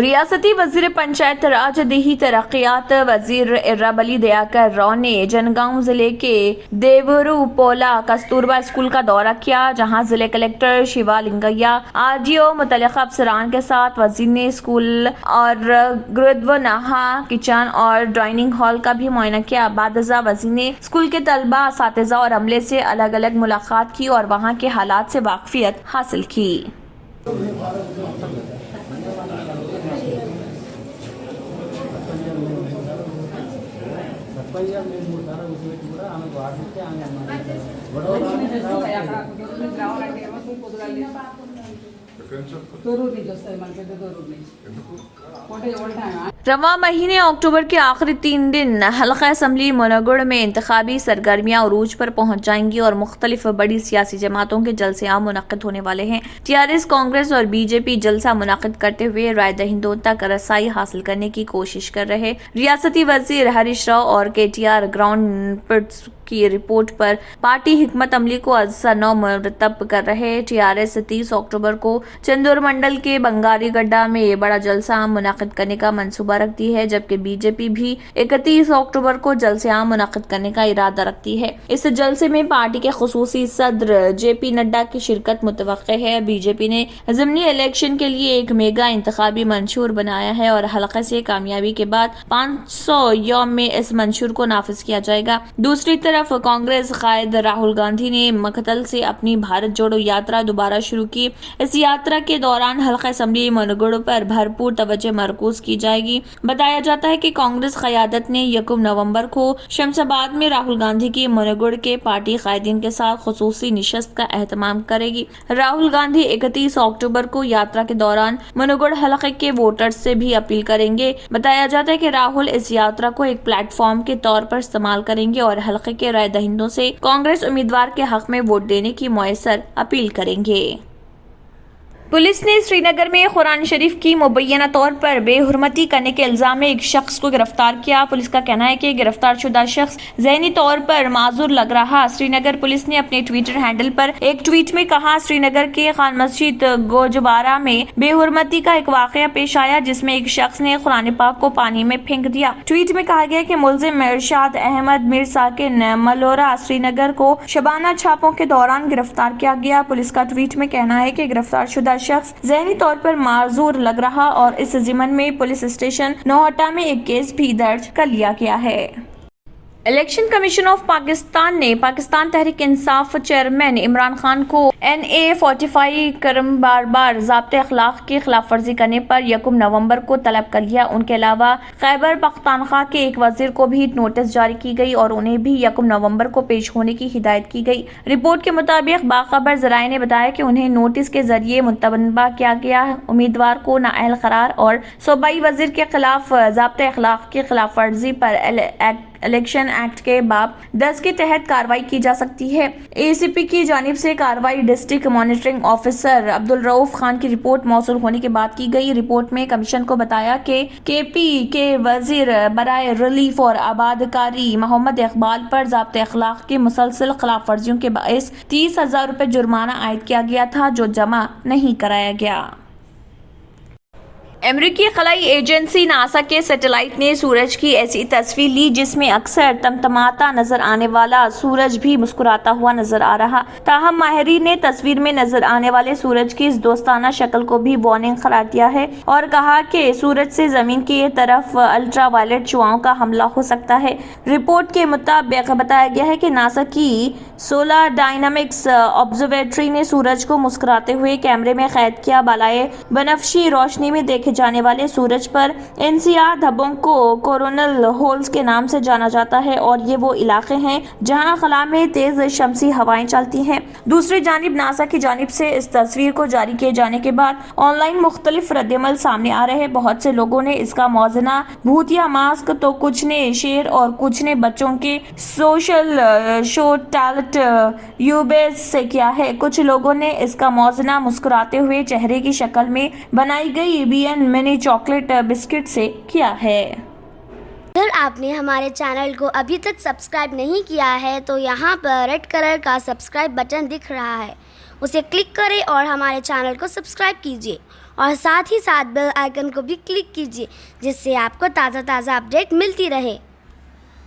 ریاستی وزیر پنچایت راج دیہی ترقیات وزیر ارابلی دیاکر راؤ نے جنگاؤں ضلع کے دیورو پولا کستوربا اسکول کا دورہ کیا، جہاں ضلع کلکٹر شیوا لنگیا، RDO متعلقہ افسران کے ساتھ وزیر نے اسکول اور گردوناہا کچن اور ڈائننگ ہال کا بھی معائنہ کیا۔ بعد ازاں وزیر نے اسکول کے طلباء، اساتذہ اور عملے سے الگ الگ ملاقات کی اور وہاں کے حالات سے واقفیت حاصل کی۔ رواں مہینے اکتوبر کے آخری 3 دن حلقہ اسمبلی منوگڑھ میں انتخابی سرگرمیاں عروج پر پہنچ جائیں گی اور مختلف بڑی سیاسی جماعتوں کے جلسے عام منعقد ہونے والے ہیں۔ TRS، کانگریس اور BJP جلسہ منعقد کرتے ہوئے رائے دہندوں تک رسائی حاصل کرنے کی کوشش کر رہے۔ ریاستی وزیر ہریش راؤ اور KTR گراؤنڈ پٹس کی رپورٹ پر پارٹی حکمت عملی کو از 9 مرتب کر رہے۔ TRS 30 اکتوبر کو چندور منڈل کے بنگاری گڈھا میں بڑا جلسہ عام منعقد کرنے کا منصوبہ رکھتی ہے، جبکہ BJP بھی 31 اکتوبر کو جلسہ عام منعقد کرنے کا ارادہ رکھتی ہے۔ اس جلسے میں پارٹی کے خصوصی صدر JP نڈا کی شرکت متوقع ہے۔ BJP نے ضمنی الیکشن کے لیے ایک میگا انتخابی منشور بنایا ہے اور حلقہ سے کامیابی کے بعد 500 یوم میں اس منشور کو نافذ کیا جائے گا۔ دوسری طرف کانگریس قائد راہل گاندھی نے مکتل سے اپنی بھارت جوڑو یاترا دوبارہ شروع کی۔ اس یاترا کے دوران حلقہ اسمبلی منوگڑھ پر بھرپور توجہ مرکوز کی جائے گی۔ بتایا جاتا ہے کہ کانگریس قیادت نے 1 نومبر کو شمس آباد میں راہل گاندھی کی منوگڑھ کے پارٹی قائدین کے ساتھ خصوصی نشست کا اہتمام کرے گی۔ راہل گاندھی 31 اکتوبر کو یاترا کے دوران منوگڑھ حلقے کے ووٹرز سے بھی اپیل کریں گے۔ بتایا جاتا ہے کہ راہل اس یاترا کو ایک پلیٹ فارم کے طور پر استعمال کریں گے اور حلقے کے رائے دہندوں سے کانگریس امیدوار کے حق میں ووٹ دینے کی مؤثر اپیل کریں گے۔ پولیس نے سری نگر میں قرآن شریف کی مبینہ طور پر بے حرمتی کرنے کے الزام میں ایک شخص کو گرفتار کیا۔ پولیس کا کہنا ہے کہ گرفتار شدہ شخص ذہنی طور پر معذور لگ رہا۔ سری نگر پولیس نے اپنے ٹویٹر ہینڈل پر ایک ٹویٹ میں کہا، سری نگر کے خان مسجد گوجوارہ میں بے حرمتی کا ایک واقعہ پیش آیا جس میں ایک شخص نے قرآن پاک کو پانی میں پھینک دیا۔ ٹویٹ میں کہا گیا کہ ملزم ارشاد احمد میر ساکن ملورہ سری نگر کو شبانہ چھاپوں کے دوران گرفتار کیا گیا۔ پولیس کا ٹویٹ میں کہنا ہے کہ گرفتار شدہ شخص ذہنی طور پر معذور لگ رہا اور اس ضمن میں پولیس اسٹیشن نوہٹا میں ایک کیس بھی درج کر لیا گیا ہے۔ الیکشن کمیشن آف پاکستان نے پاکستان تحریک انصاف چیئرمین عمران خان کو NA 45 کرم بار ضابطۂ اخلاق کی خلاف ورزی کرنے پر 1 نومبر کو طلب کر لیا۔ ان کے علاوہ خیبر پختونخوا کے ایک وزیر کو بھی نوٹس جاری کی گئی اور انہیں بھی 1 نومبر کو پیش ہونے کی ہدایت کی گئی۔ رپورٹ کے مطابق باخبر ذرائع نے بتایا کہ انہیں نوٹس کے ذریعے متنبہ کیا گیا امیدوار کو نااہل قرار اور صوبائی وزیر کے خلاف ضابطۂ اخلاق کی خلاف ورزی پر الیکشن ایکٹ کے باب 10 کے تحت کارروائی کی جا سکتی ہے۔ ACP کی جانب سے کارروائی district monitoring officer Abdul Rauf Khan کی رپورٹ موصول ہونے کے بعد کی گئی۔ رپورٹ میں کمیشن کو بتایا کہ KP کے وزیر برائے ریلیف اور آبادکاری محمد اقبال پر ضابطۂ اخلاق کی مسلسل خلاف ورزیوں کے باعث 30,000 روپے جرمانہ عائد کیا گیا تھا جو جمع نہیں کرایا گیا۔ امریکی خلائی ایجنسی ناسا کے سیٹلائٹ نے سورج کی ایسی تصویر لی جس میں اکثر تمتماتا نظر آنے والا سورج بھی مسکراتا ہوا نظر آ رہا۔ تاہم ماہرین نے تصویر میں نظر آنے والے سورج کی اس دوستانہ شکل کو بھی وارننگ قرار دیا ہے اور کہا کہ سورج سے زمین کی طرف الٹرا وائلٹ شعاؤں کا حملہ ہو سکتا ہے۔ رپورٹ کے مطابق بتایا گیا ہے کہ ناسا کی سولار ڈائنامکس آبزرویٹری نے سورج کو مسکراتے ہوئے کیمرے میں قید کیا۔ بالائے بنفشی روشنی میں دیکھے جانے والے سورج پر ان سیاہ دھبوں کو کورونل ہولز کے نام سے جانا جاتا ہے اور یہ وہ علاقے ہیں جہاں خلا میں تیز شمسی ہوائیں چلتی ہیں۔ دوسری جانب ناسا کی جانب سے اس تصویر کو جاری کیے جانے کے بعد آن لائن مختلف رد عمل سامنے آ رہے ہیں۔ بہت سے لوگوں نے اس کا موازنہ بھوتیا ماسک تو کچھ نے شیر اور کچھ نے بچوں کے سوشل شو ٹیلنٹ یوبیز سے کیا ہے۔ کچھ لوگوں نے اس کا موازنہ مسکراتے ہوئے چہرے کی شکل میں بنائی گئی BN منی چاکلیٹ بسکٹ سے کیا ہے۔ اگر آپ نے ہمارے چینل کو ابھی تک سبسکرائب نہیں کیا ہے تو یہاں پر ریڈ کلر کا سبسکرائب بٹن دکھ رہا ہے، اسے کلک کریں اور ہمارے چینل کو سبسکرائب کیجیے اور ساتھ ہی ساتھ بیل آئیکن کو بھی کلک کیجیے جس سے آپ کو تازہ اپڈیٹ ملتی رہے.